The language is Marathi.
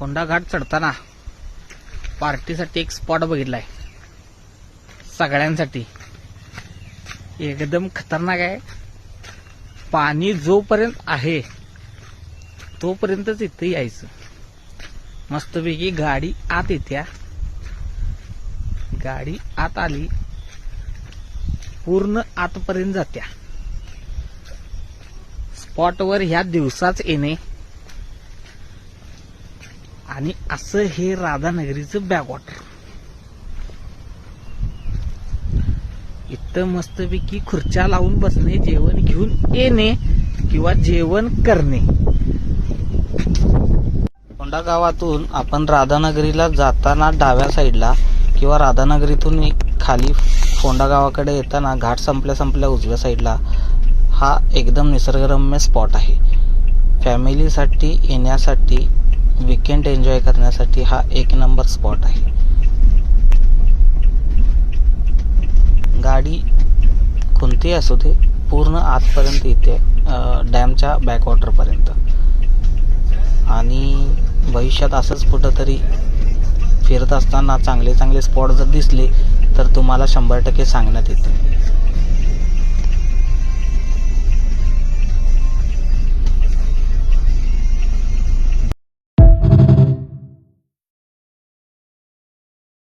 फोंडा घाट चढताना पार्टीसाठी एक स्पॉट बघितलाय सगळ्यांसाठी. एकदम खतरनाक आहे. पाणी जोपर्यंत आहे तोपर्यंतच इथे यायचं. मस्तपैकी गाडी आत येत्या. गाडी आत आली पूर्ण आतपर्यंत जात्या. स्पॉटवर ह्या दिवसाच येणे आणि असं हे राधानगरीचं बॅकवॉटर. इथं मस्तपैकी खुर्च्या लावून बसणे, जेवण घेऊन येणे किंवा जेवण करणे. फोंडा गावातून आपण राधानगरीला जाताना डाव्या साईडला किंवा राधानगरीतून खाली फोंडा गावाकडे येताना घाट संपल्या उजव्या साईडला हा एकदम निसर्गरम्य स्पॉट आहे. फॅमिलीसाठी येण्यासाठी, वीकेंड एन्जॉय करण्यासाठी हा एक नंबर स्पॉट आहे. गाडी कोणतीही असू दे पूर्ण आतपर्यंत येते डॅमच्या बॅकवॉटरपर्यंत. आणि भविष्यात असंच कुठंतरी फिरत असताना चांगले स्पॉट जर दिसले तर तुम्हाला 100% सांगण्यात येते.